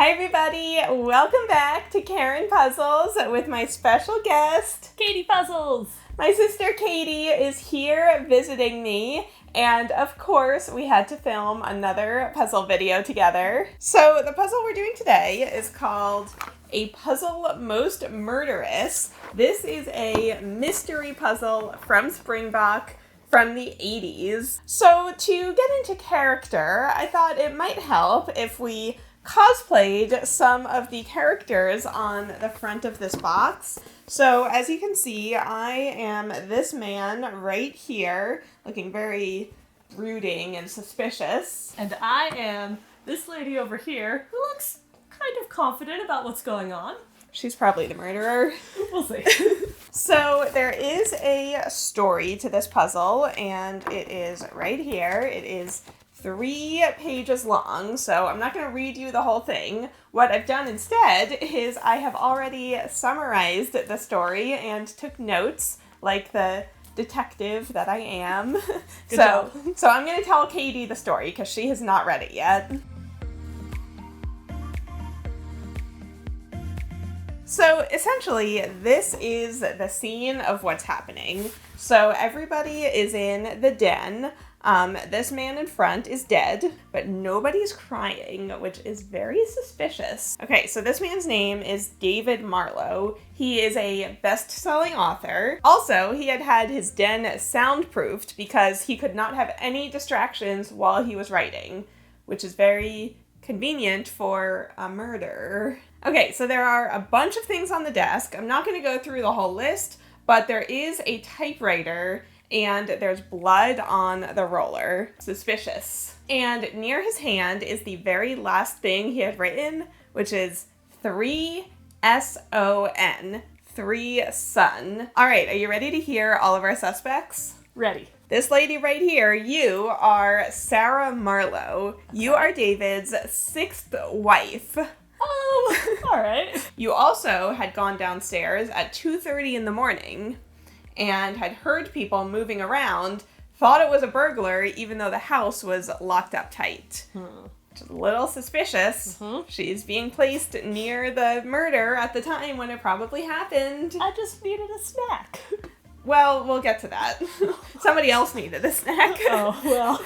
Hi everybody, welcome back to Karen Puzzles with my special guest, Katie Puzzles! My sister Katie is here visiting me, and of course we had to film another puzzle video together. So the puzzle we're doing today is called A Puzzle Most Murderous. This is a mystery puzzle from Springbok from the 80s. So to get into character, I thought it might help if we cosplayed some of the characters on the front of this box. So as you can see, I am this man right here, looking very brooding and suspicious. And I am this lady over here who looks kind of confident about what's going on. She's probably the murderer. We'll see. So there is a story to this puzzle, and it is right here. It is 3 pages long, so I'm not going to read you the whole thing. What I've done instead is I have already summarized the story and took notes, like the detective that I am. Good job. So I'm going to tell Katie the story because she has not read it yet. So essentially, this is the scene of what's happening. So everybody is in the den. This man in front is dead, but nobody's crying, which is very suspicious. Okay, so this man's name is David Marlowe. He is a best-selling author. Also, he had his den soundproofed because he could not have any distractions while he was writing, which is very convenient for a murder. Okay, so there are a bunch of things on the desk. I'm not going to go through the whole list, but there is a typewriter and there's blood on the roller. Suspicious. And near his hand is the very last thing he had written, which is 3-S-O-N. 3 son. All right, are you ready to hear all of our suspects? Ready. This lady right here, you are Sarah Marlowe. You are David's 6th wife. All right. You also had gone downstairs at 2:30 in the morning and had heard people moving around, thought it was a burglar, even though the house was locked up tight. Which is a little suspicious. She's being placed near the murder at the time when it probably happened. I just needed a snack. Well, we'll get to that. Somebody else needed a snack. Oh, well.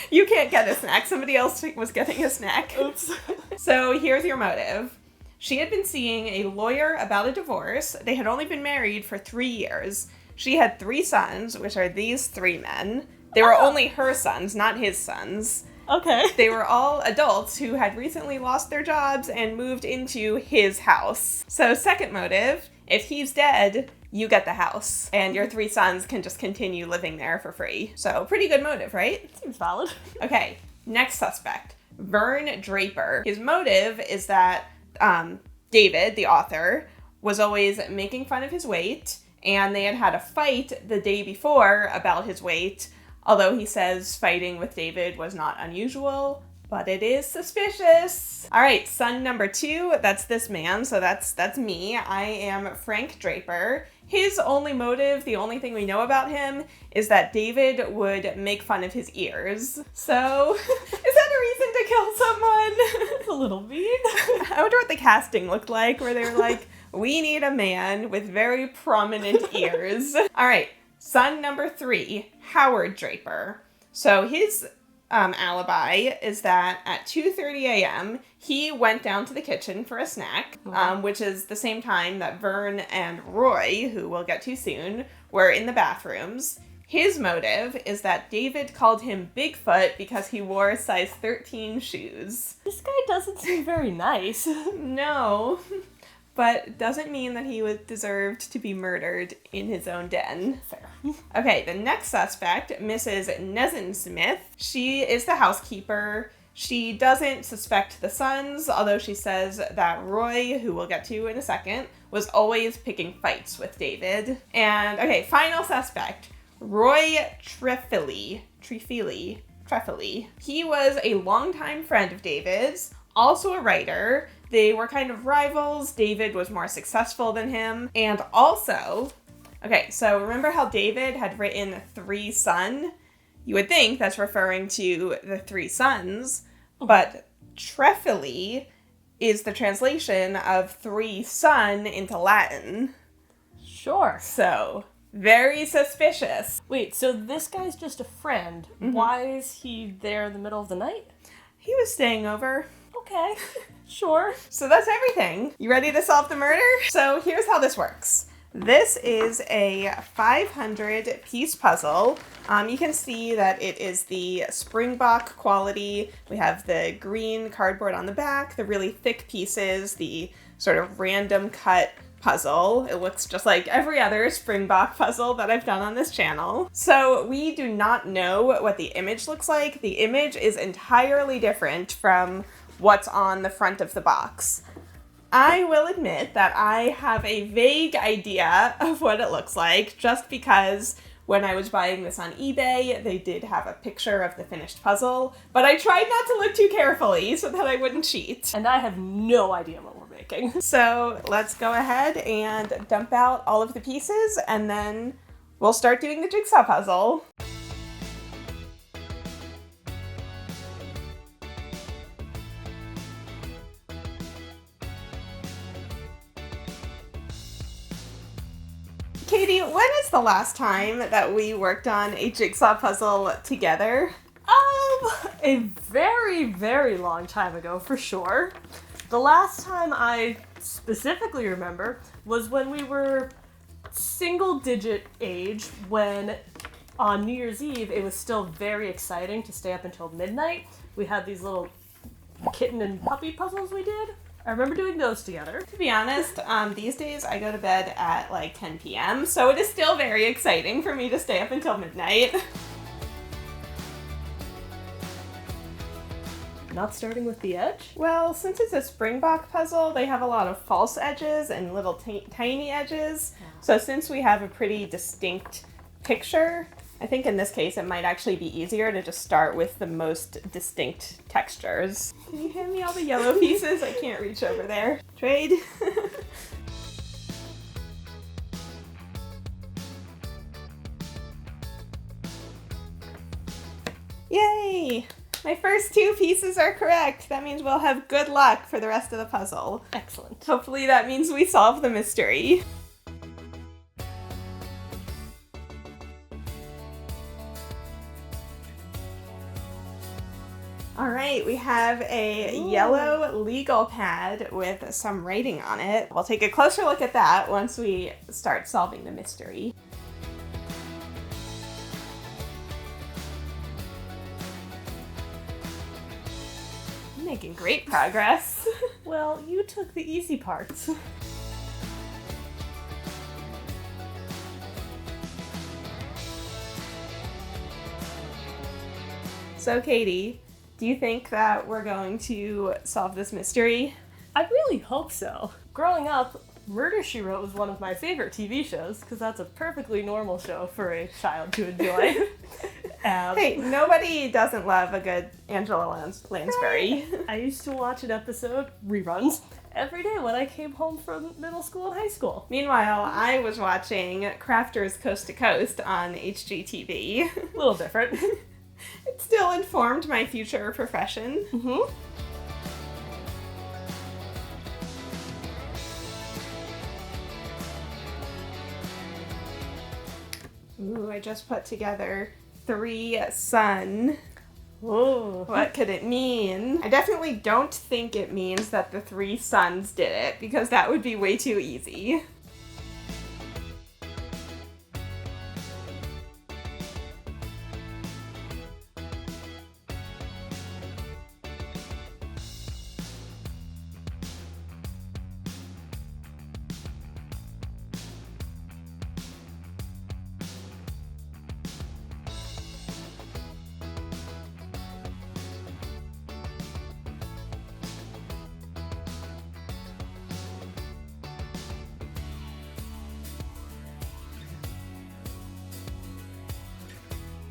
You can't get a snack. Somebody else was getting a snack. Oops. So here's your motive. She had been seeing a lawyer about a divorce. They had only been married for 3 years. She had 3 sons, which are these 3 men. They were only her sons, not his sons. Okay. They were all adults who had recently lost their jobs and moved into his house. So second motive, if he's dead, you get the house, and your 3 sons can just continue living there for free. So pretty good motive, right? Seems valid. Okay, next suspect, Vern Draper. His motive is that David, the author, was always making fun of his weight, and they had a fight the day before about his weight, although he says fighting with David was not unusual, but it is suspicious. All right, son number 2, that's this man, so that's me. I am Frank Draper. His only motive, the only thing we know about him, is that David would make fun of his ears. So, is that a reason to kill someone? It's a little mean. I wonder what the casting looked like, where they were like, we need a man with very prominent ears. All right, son number 3, Howard Draper. So his alibi is that at 2:30 a.m., he went down to the kitchen for a snack, which is the same time that Vern and Roy, who we'll get to soon, were in the bathrooms. His motive is that David called him Bigfoot because he wore size 13 shoes. This guy doesn't seem very nice. No, but doesn't mean that he was deserved to be murdered in his own den. Fair. Okay, the next suspect, Mrs. Nessen Smith. She is the housekeeper. She doesn't suspect the sons, although she says that Roy, who we'll get to in a second, was always picking fights with David. And, okay, final suspect, Roy Trefili. He was a longtime friend of David's, also a writer. They were kind of rivals. David was more successful than him. And also, okay, so remember how David had written 3 son? You would think that's referring to the 3 sons, but Trefili is the translation of 3 sun into Latin. Sure. So, very suspicious. Wait, so this guy's just a friend. Why is he there in the middle of the night? He was staying over. Okay, sure. So that's everything. You ready to solve the murder? So here's how this works. This is a 500-piece puzzle. You can see that it is the Springbok quality. We have the green cardboard on the back, the really thick pieces, the sort of random cut puzzle. It looks just like every other Springbok puzzle that I've done on this channel. So we do not know what the image looks like. The image is entirely different from what's on the front of the box. I will admit that I have a vague idea of what it looks like just because when I was buying this on eBay, they did have a picture of the finished puzzle, but I tried not to look too carefully so that I wouldn't cheat. And I have no idea what we're making. So let's go ahead and dump out all of the pieces and then we'll start doing the jigsaw puzzle. Katie, when is the last time that we worked on a jigsaw puzzle together? A very, very long time ago, for sure. The last time I specifically remember was when we were single-digit age, when on New Year's Eve, it was still very exciting to stay up until midnight. We had these little kitten and puppy puzzles we did. I remember doing those together. To be honest, these days I go to bed at like 10 p.m., so it is still very exciting for me to stay up until midnight. Not starting with the edge? Well, since it's a Springbok puzzle, they have a lot of false edges and little tiny edges. Yeah. So since we have a pretty distinct picture, I think in this case it might actually be easier to just start with the most distinct textures. Can you hand me all the yellow pieces? I can't reach over there. Trade. Yay! My first 2 pieces are correct. That means we'll have good luck for the rest of the puzzle. Excellent. Hopefully that means we solve the mystery. All right, we have a yellow legal pad with some writing on it. We'll take a closer look at that once we start solving the mystery. I'm making great progress. Well, you took the easy parts. So, Katie, do you think that we're going to solve this mystery? I really hope so. Growing up, Murder, She Wrote was one of my favorite TV shows, because that's a perfectly normal show for a child to enjoy. Hey, nobody doesn't love a good Angela Lansbury. I used to watch an episode, reruns, every day when I came home from middle school and high school. Meanwhile, I was watching Crafters Coast to Coast on HGTV. A little different. It still informed my future profession. Mm-hmm. Ooh, I just put together 3 sun. Ooh. What could it mean? I definitely don't think it means that the 3 suns did it, because that would be way too easy.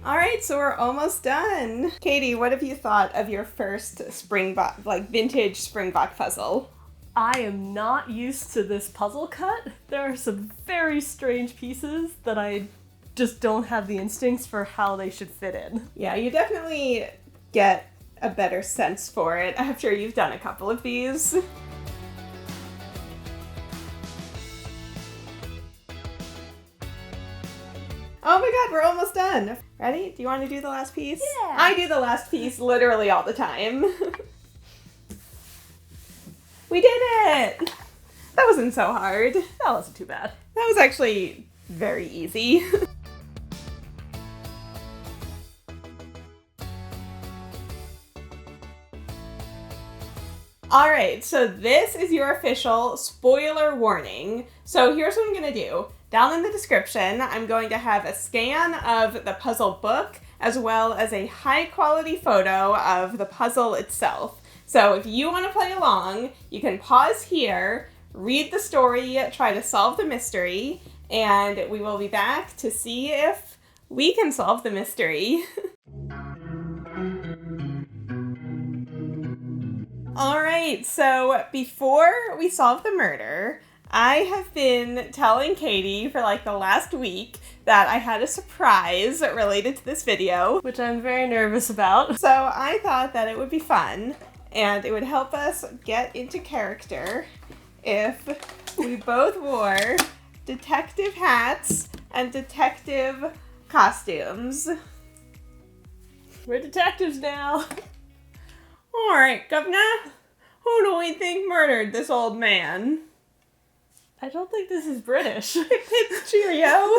All right, so we're almost done. Katie, what have you thought of your first Springbok, vintage Springbok puzzle? I am not used to this puzzle cut. There are some very strange pieces that I just don't have the instincts for how they should fit in. Yeah, you definitely get a better sense for it after you've done a couple of these. Oh my god, we're almost done. Ready? Do you want to do the last piece? Yeah. I do the last piece literally all the time. We did it! That wasn't so hard. That wasn't too bad. That was actually very easy. Alright, so this is your official spoiler warning. So here's what I'm going to do. Down in the description, I'm going to have a scan of the puzzle book as well as a high quality photo of the puzzle itself. So if you want to play along, you can pause here, read the story, try to solve the mystery, and we will be back to see if we can solve the mystery. Alright, so before we solve the murder, I have been telling Katie for like the last week that I had a surprise related to this video. Which I'm very nervous about. So I thought that it would be fun and it would help us get into character if we both wore detective hats and detective costumes. We're detectives now. Alright, Governor, who do we think murdered this old man? I don't think this is British. Cheerio.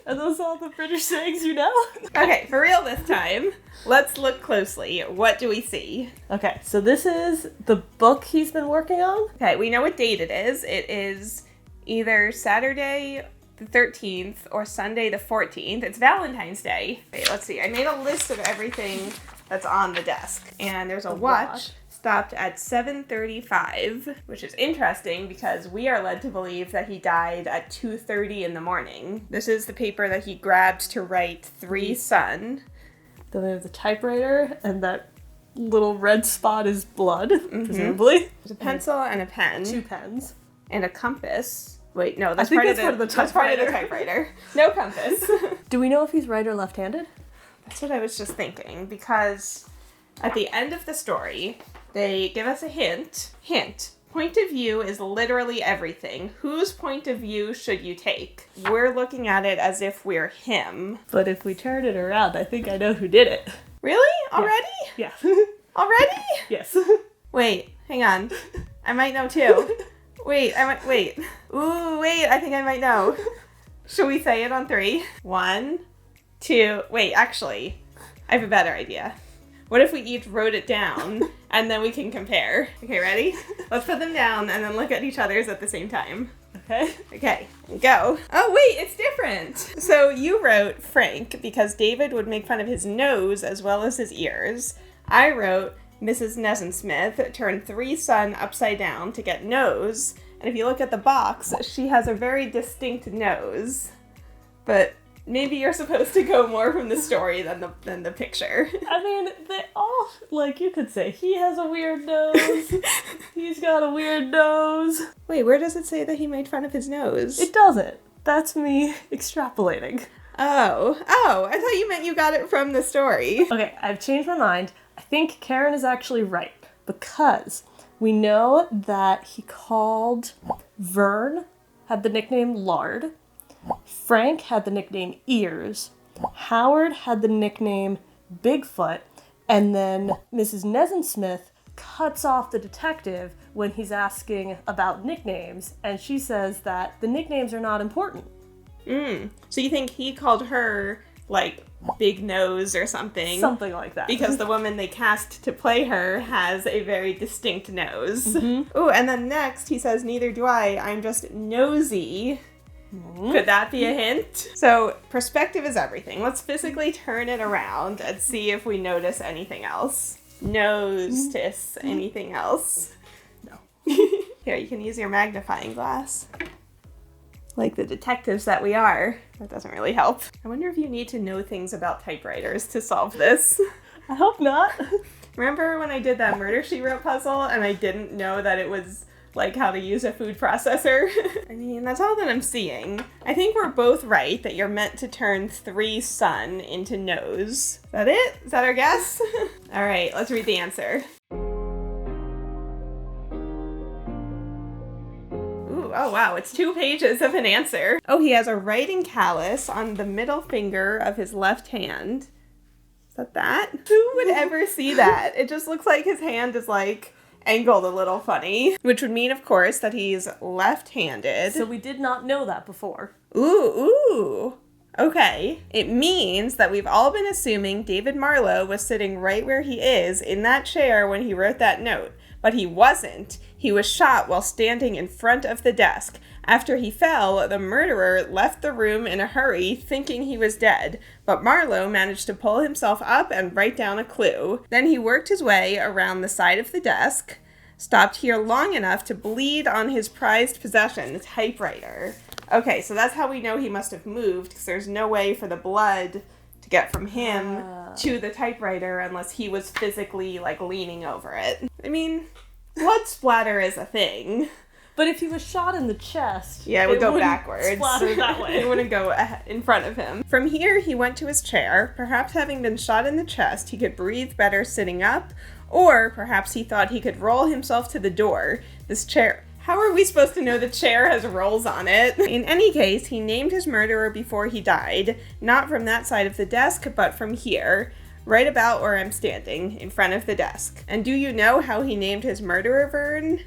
Are those all the British sayings you know? Okay, for real this time. Let's look closely. What do we see? Okay, so this is the book he's been working on. Okay, we know what date it is. It is either Saturday the 13th or Sunday the 14th. It's Valentine's Day. Wait, let's see. I made a list of everything that's on the desk. And there's a watch stopped at 7:35, which is interesting because we are led to believe that he died at 2:30 in the morning. This is the paper that he grabbed to write 3 Son. Then we have the typewriter, and that little red spot is blood, presumably. There's a pencil and a pen. 2 pens. And a compass. Wait, no, that's I think part, that's of the part of the that's part of the typewriter. No compass. Do we know if he's right or left-handed? That's what I was just thinking, because at the end of the story, they give us a hint. Hint. Point of view is literally everything. Whose point of view should you take? We're looking at it as if we're him. But if we turn it around, I think I know who did it. Really? Already? Yeah. Already? Yes. Wait, hang on. I might know too. Wait. Ooh, wait, I think I might know. Should we say it on 3? 1, 2, wait, actually, I have a better idea. What if we each wrote it down and then we can compare? Okay, ready? Let's put them down and then look at each other's at the same time. Okay. Okay, go. Oh, wait, it's different. So you wrote Frank because David would make fun of his nose as well as his ears. I wrote Mrs. Nessen-Smith turned 3 Son upside down to get nose. And if you look at the box, she has a very distinct nose. But maybe you're supposed to go more from the story than the picture. I mean, they all, like, you could say, he has a weird nose. He's got a weird nose. Wait, where does it say that he made fun of his nose? It doesn't. That's me extrapolating. Oh, I thought you meant you got it from the story. Okay, I've changed my mind. I think Karen is actually right, because we know that he called Vern, had the nickname Lard, Frank had the nickname Ears, Howard had the nickname Bigfoot, and then Mrs. Nessen-Smith cuts off the detective when he's asking about nicknames, and she says that the nicknames are not important. So you think he called her, like, Big Nose or something? Something like that. Because the woman they cast to play her has a very distinct nose. Ooh, and then next he says, neither do I, I'm just nosy. Could that be a hint? So, perspective is everything. Let's physically turn it around and see if we notice anything else. Notice anything else? No. Here, you can use your magnifying glass. Like the detectives that we are. That doesn't really help. I wonder if you need to know things about typewriters to solve this. I hope not. Remember when I did that Murder, She Wrote puzzle and I didn't know that it was like how to use a food processor? I mean, that's all that I'm seeing. I think we're both right that you're meant to turn 3 Son into nose. Is that it? Is that our guess? All right, let's read the answer. Ooh, Oh, wow, it's 2 pages of an answer. Oh, he has a writing callus on the middle finger of his left hand. Is that? Who would ever see that? It just looks like his hand is, like, angled a little funny. Which would mean, of course, that he's left-handed. So we did not know that before. Ooh. Okay. It means that we've all been assuming David Marlowe was sitting right where he is in that chair when he wrote that note. But he wasn't. He was shot while standing in front of the desk. After he fell, the murderer left the room in a hurry, thinking he was dead. But Marlowe managed to pull himself up and write down a clue. Then he worked his way around the side of the desk, stopped here long enough to bleed on his prized possession, the typewriter. Okay, so that's how we know he must have moved, because there's no way for the blood to get from him to the typewriter unless he was physically, like, leaning over it. I mean, blood splatter is a thing. But if he was shot in the chest, yeah, it would go backwards. Splatter that way. It wouldn't go in front of him. From here, he went to his chair. Perhaps having been shot in the chest, he could breathe better sitting up, or perhaps he thought he could roll himself to the door. This chair... How are we supposed to know the chair has rolls on it? In any case, he named his murderer before he died, not from that side of the desk, but from here, right about where I'm standing, in front of the desk. And do you know how he named his murderer, Vern?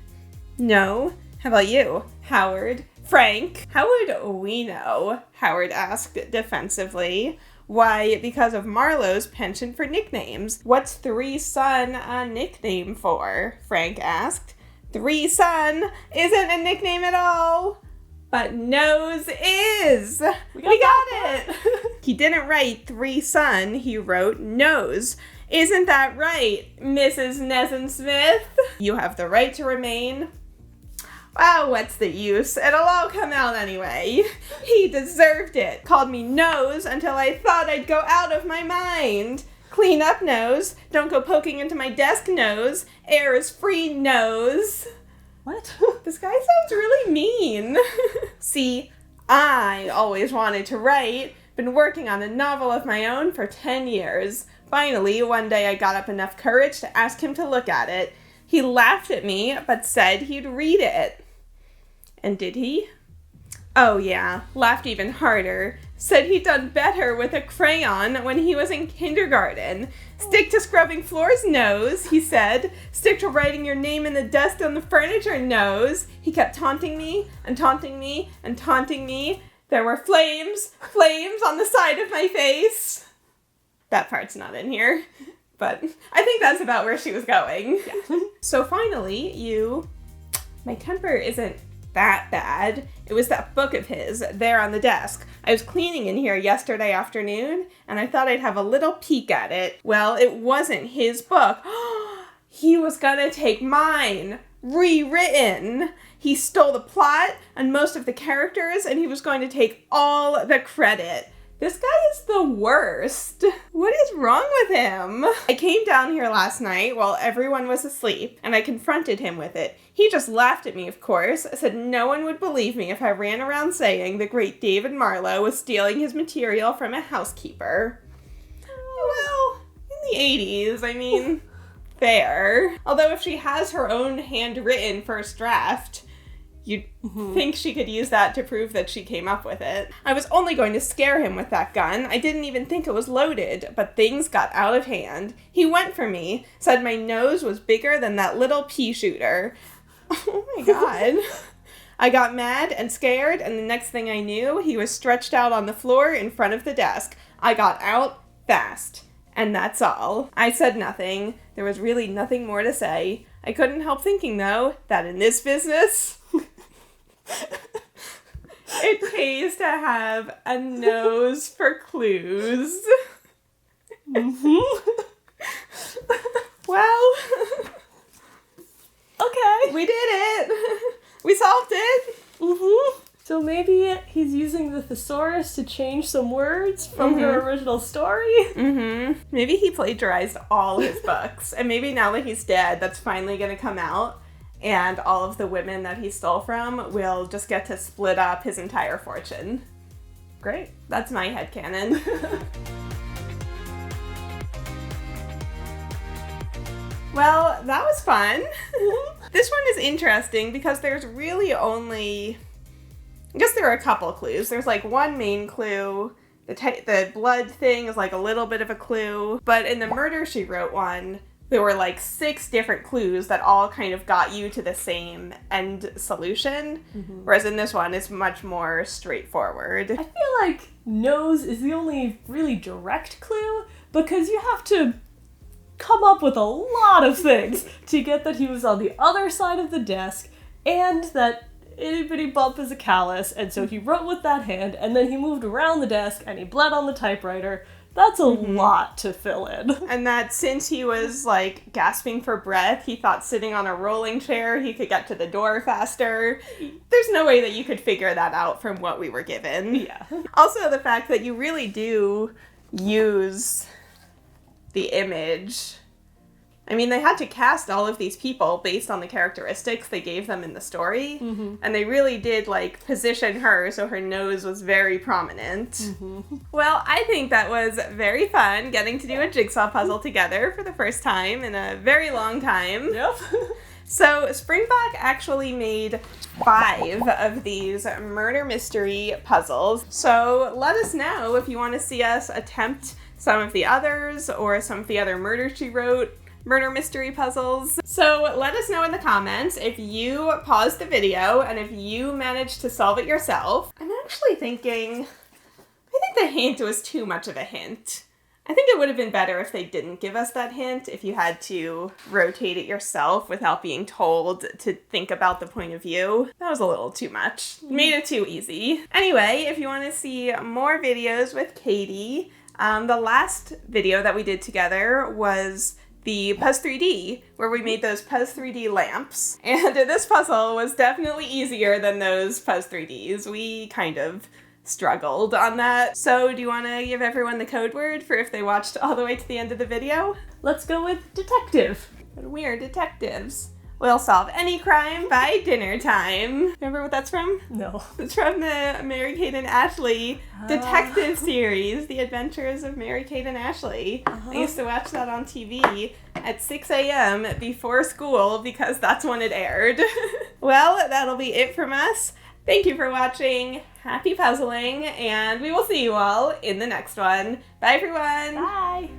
No? How about you, Howard? Frank? How would we know? Howard asked defensively. Why, because of Marlowe's penchant for nicknames. What's Three Son a nickname for? Frank asked. Three Son isn't a nickname at all. But Nose is. We got it. He didn't write Three Son, he wrote Nose. Isn't that right, Mrs. Nessen Smith? You have the right to remain. Well, what's the use? It'll all come out anyway. He deserved it. Called me Nose until I thought I'd go out of my mind. Clean up, Nose. Don't go poking into my desk, Nose. Air is free, Nose. What? This guy sounds really mean. See, I always wanted to write. Been working on a novel of my own for 10 years. Finally, one day I got up enough courage to ask him to look at it. He laughed at me, but said he'd read it. And did he? Oh yeah, laughed even harder. Said he'd done better with a crayon when he was in kindergarten. Stick to scrubbing floors, Nose, he said. Stick to writing your name in the dust on the furniture, Nose. He kept taunting me and taunting me and taunting me. There were flames on the side of my face. That part's not in here, but I think that's about where she was going. Yeah. So finally, my temper isn't that bad. It was that book of his there on the desk. I was cleaning in here yesterday afternoon, and I thought I'd have a little peek at it. Well, it wasn't his book. He was gonna take mine, rewritten. He stole the plot and most of the characters, and he was going to take all the credit. This guy is the worst. What is wrong with him? I came down here last night while everyone was asleep, and I confronted him with it. He just laughed at me, of course, said no one would believe me if I ran around saying the great David Marlowe was stealing his material from a housekeeper. Well, in the 80s, I mean, fair. Although if she has her own handwritten first draft, you'd think she could use that to prove that she came up with it. I was only going to scare him with that gun. I didn't even think it was loaded, but things got out of hand. He went for me, said my nose was bigger than that little pea shooter. Oh my god. I got mad and scared, and the next thing I knew, he was stretched out on the floor in front of the desk. I got out fast. And that's all. I said nothing. There was really nothing more to say. I couldn't help thinking, though, that in this business, it pays to have a nose for clues. Well, okay. We did it. We solved it. So maybe he's using the thesaurus to change some words from her original story? Maybe he plagiarized all his books. And maybe now that he's dead, that's finally going to come out. And all of the women that he stole from will just get to split up his entire fortune. Great. That's my headcanon. Well, that was fun. This one is interesting because there's really only I guess there are a couple clues. There's like one main clue. The blood thing is like a little bit of a clue. But in the Murder, She Wrote one, there were like 6 different clues that all kind of got you to the same end solution. Mm-hmm. Whereas in this one, it's much more straightforward. I feel like nose is the only really direct clue because you have to come up with a lot of things to get that he was on the other side of the desk and that itty bitty bump is a callus, and so he wrote with that hand, and then he moved around the desk and he bled on the typewriter. That's a lot to fill in. And that since he was, like, gasping for breath, he thought sitting on a rolling chair he could get to the door faster. There's no way that you could figure that out from what we were given. Yeah. Also, the fact that you really do use the image. I mean, they had to cast all of these people based on the characteristics they gave them in the story. Mm-hmm. And they really did, like, position her so her nose was very prominent. Mm-hmm. Well, I think that was very fun getting to do a jigsaw puzzle together for the first time in a very long time. Yep. So, Springbok actually made 5 of these murder mystery puzzles. So, let us know if you want to see us attempt some of the others or some of the other Murder, She Wrote murder mystery puzzles. So let us know in the comments if you paused the video and if you managed to solve it yourself. I'm actually thinking, I think the hint was too much of a hint. I think it would have been better if they didn't give us that hint, if you had to rotate it yourself without being told to think about the point of view. That was a little too much. Made it too easy. Anyway, if you want to see more videos with Katie, the last video that we did together was the Puzz 3D, where we made those Puzz 3D lamps. And this puzzle was definitely easier than those Puzz 3Ds. We kind of struggled on that. So do you want to give everyone the code word for if they watched all the way to the end of the video? Let's go with detective. We're detectives. We'll solve any crime by dinner time. Remember what that's from? No. It's from the Mary-Kate and Ashley detective series, The Adventures of Mary-Kate and Ashley. I used to watch that on TV at 6 a.m. before school because that's when it aired. Well, that'll be it from us. Thank you for watching. Happy puzzling, and we will see you all in the next one. Bye, everyone. Bye.